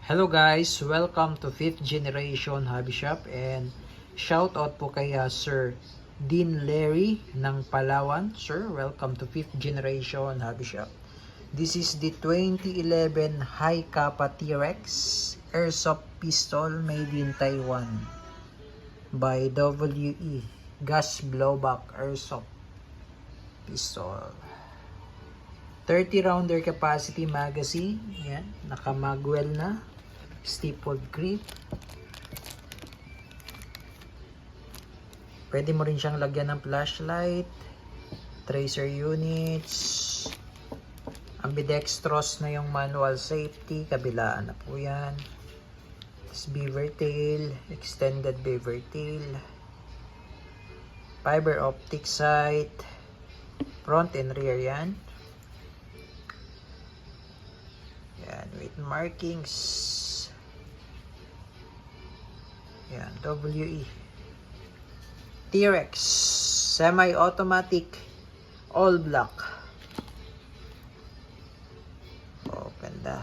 Hello guys, welcome to 5th Generation Hobby Shop and shout out po kay Sir Dean Larry ng Palawan. Sir, welcome to 5th Generation Hobby Shop. This is the 2011 High Kappa T-Rex Airsoft Pistol made in Taiwan by WE Gas Blowback Airsoft Pistol. 30 rounder capacity magazine. Yan, naka-magwell na. Stapled grip. Pwede mo rin siyang lagyan ng flashlight, tracer units, ambidextrous na yung manual safety, kabilaan na po yan. This beaver tail, extended beaver tail, fiber optic sight, front and rear yan. Yan, with markings. Yan, WE T-Rex semi-automatic all black. Oh, ganda.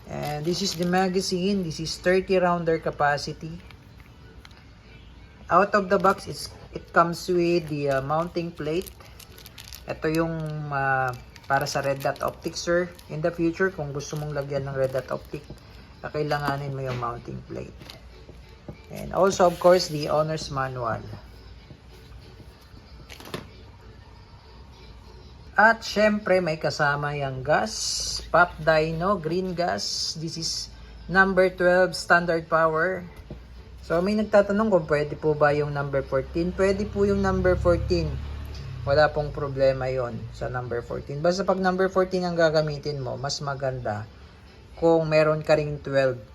And this is the magazine. This is 30 rounder capacity. Out of the box, it comes with the mounting plate. Ito yung para sa red dot optic, sir. In the future, kung gusto mong lagyan ng red dot optic, kakailanganin mo yung mounting plate. And also, of course, the owner's manual. At syempre, may kasama yung gas. Pop Dyno, green gas. This is number 12 standard power. So, may nagtatanong kung pwede po ba yung number 14. Pwede po yung number 14. Wala pong problema yon sa number 14. Basta pag number 14 ang gagamitin mo, mas maganda kung meron ka ring 12.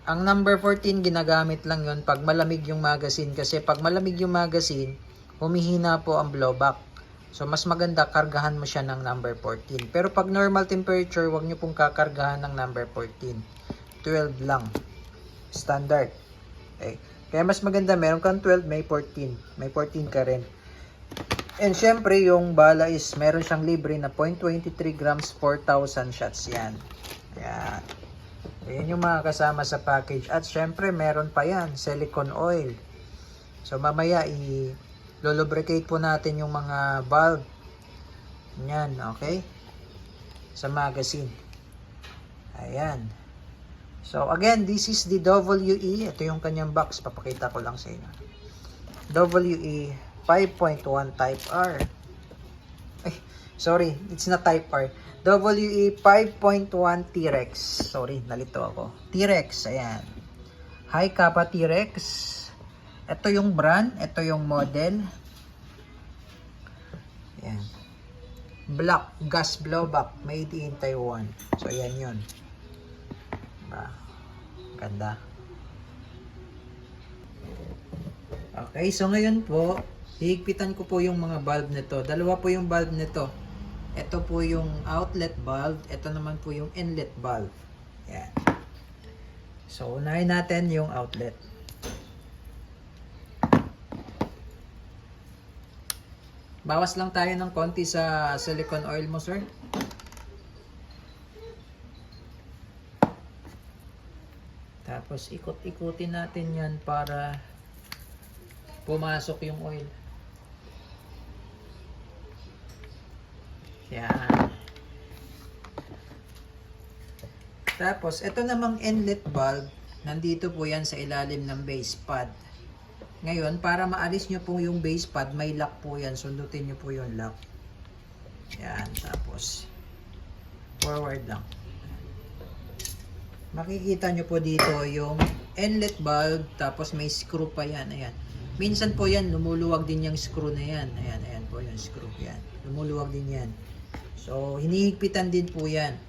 Ang number 14, ginagamit lang yon pag malamig yung magazine. Kasi pag malamig yung magazine, humihina po ang blowback. So, mas maganda kargahan mo siya ng number 14. Pero pag normal temperature, wag nyo pong kakargahan ng number 14. 12 lang. Standard. Okay. Kaya mas maganda, meron kang 12, may 14. May 14 ka rin. And syempre, yung bala is meron siyang libre na 0.23 grams, 4,000 shots yan. Yan. Ayan yung mga kasama sa package. At syempre, meron pa yan, silicone oil. So, mamaya, i-lubricate po natin yung mga valve. Yan, okay? Sa magazine. Ayan. So, again, this is the WE. Ito yung kanyang box. Papakita ko lang sa inyo. WE 5.1 Type R. Ay, sorry, it's not Type R. WE 5.1 T-Rex. Sorry, nalito ako. T-Rex, ayan. High Kappa T-Rex. Ito yung brand, ito yung model. Ayan. Black gas blowback made in Taiwan. So, ayan yun. Diba? Ganda. Okay, so ngayon po, hihigpitan ko po yung mga valve nito. Dalawa po yung valve nito. Ito po yung outlet valve. Ito naman po yung inlet valve. Yan. So, unahin natin yung outlet. Bawas lang tayo ng konti sa silicone oil mo, sir. Tapos, ikot-ikutin natin yan para pumasok yung oil. Yan. Tapos, ito namang inlet valve, nandito po yan sa ilalim ng base pad. Ngayon, para maalis nyo po yung base pad, may lock po yan. Sundutin nyo po yung lock. Yan. Tapos, forward lang. Makikita nyo po dito yung inlet valve, tapos may screw pa yan. Ayan. Minsan po yan, lumuluwag din yung screw na yan. Ayan, ayan po yung screw. Yan. Lumuluwag din yan. So, hinihigpitan din po yan.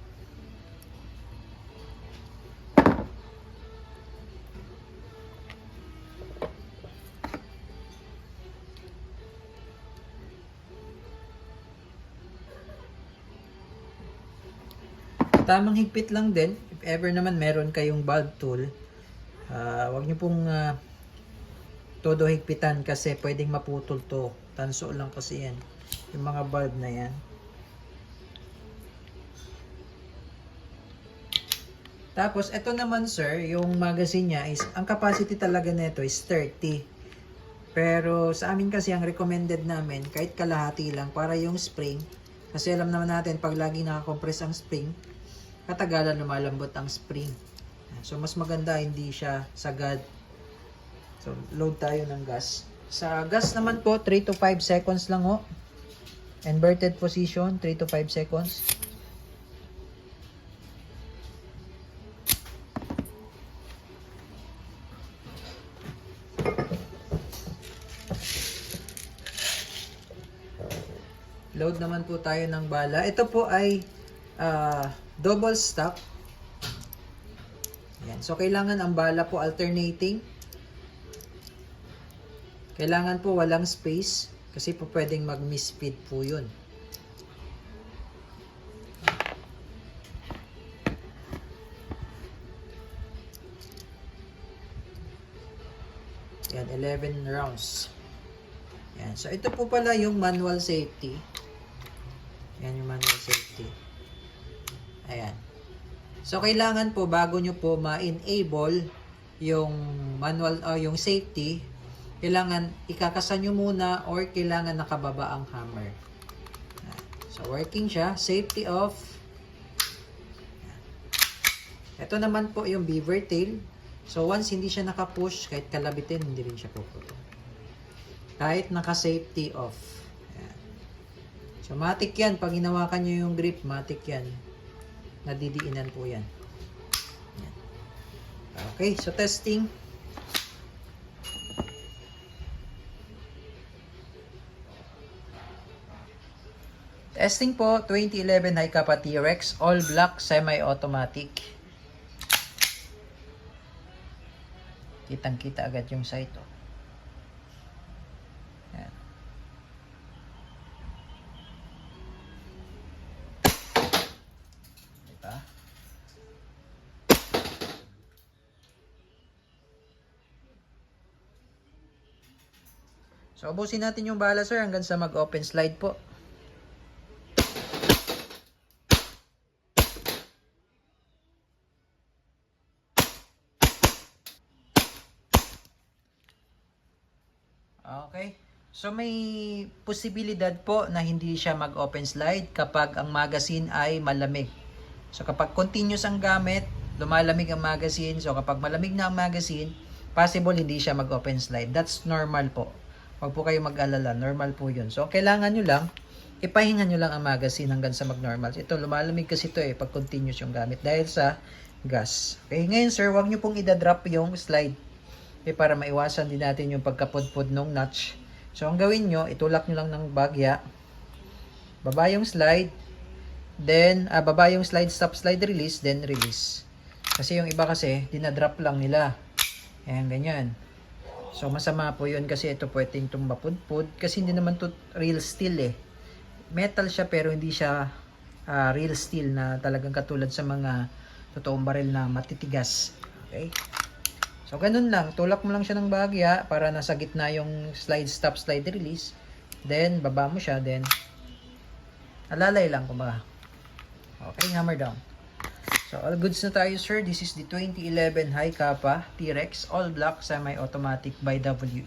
Tamang higpit lang din. If ever naman meron kayong valve tool, wag nyo pong todo higpitan kasi pwedeng maputol to. Tanso lang kasi yan. Yung mga valve na yan. Tapos, ito naman sir, yung magazine niya is, ang capacity talaga nito is 30. Pero sa amin kasi ang recommended namin, kahit kalahati lang para yung spring. Kasi alam naman natin, pag lagi nakakompress ang spring, katagalan lumalambot ang spring. So, mas maganda hindi siya sagad. So, load tayo ng gas. Sa gas naman po, 3 to 5 seconds lang ho. Inverted position, 3 to 5 seconds. Load naman po tayo ng bala. Ito po ay double stack. Yan. So, kailangan ang bala po alternating. Kailangan po walang space kasi po pwedeng mag-misfeed po yun. Yan, 11 rounds. Yan. So, ito po pala yung manual safety. Yan yung manual safety. Ayan. So, kailangan po bago nyo po ma-enable yung manual o yung safety, kailangan ikakasan nyo muna or kailangan nakababa ang hammer. Ayan. So, working siya. Safety off. Ayan. Ito naman po yung beaver tail. So, once hindi siya nakapush, kahit kalabitin, hindi rin siya puputo. Kahit naka-safety off. Ayan. So, matik yan. Pag hinawakan nyo yung grip, matik yan. Nadidiinan po yan. Ayan. Okay, so testing. Testing po, 2011 Hi-Capa T-Rex, all black, semi-automatic. Kitang-kita agad yung sight. Oh. Ayan. Diba? So, ubusin natin yung bala sir hanggang sa mag-open slide po. Okay. So may posibilidad po na hindi siya mag-open slide kapag ang magazine ay malamig. So kapag continuous ang gamit, lumalamig ang magazine. So kapag malamig na ang magazine, possible hindi siya mag-open slide. That's normal po. Huwag po kayo mag-alala. Normal po yun. So kailangan nyo lang, ipahinga nyo lang ang magazine hanggang sa mag-normal. Ito, lumalamig kasi ito pag continuous yung gamit dahil sa gas. Okay, ngayon sir, huwag nyo pong idadrop yung slide. Para maiwasan din natin yung pagkapudpud ng notch. So, ang gawin nyo, itulak nyo lang ng bagya. Baba yung slide. Then, baba yung slide, stop slide, release. Then, release. Kasi yung iba kasi, dinadrop lang nila. Ayan, ganyan. So, masama po yun kasi ito pwedeng itong mapudpud. Kasi hindi naman to real steel Metal siya pero hindi siya real steel na talagang katulad sa mga totoong baril na matitigas. Okay? So, ganun lang. Tulak mo lang siya ng bahagya para nasa gitna yung slide, stop, slide, release. Then, baba mo siya. Then, alalay lang kumbaga. Okay, hammer down. So, all goods na tayo, sir. This is the 2011 Hi-Capa T-Rex All Black Semi-Automatic by WE.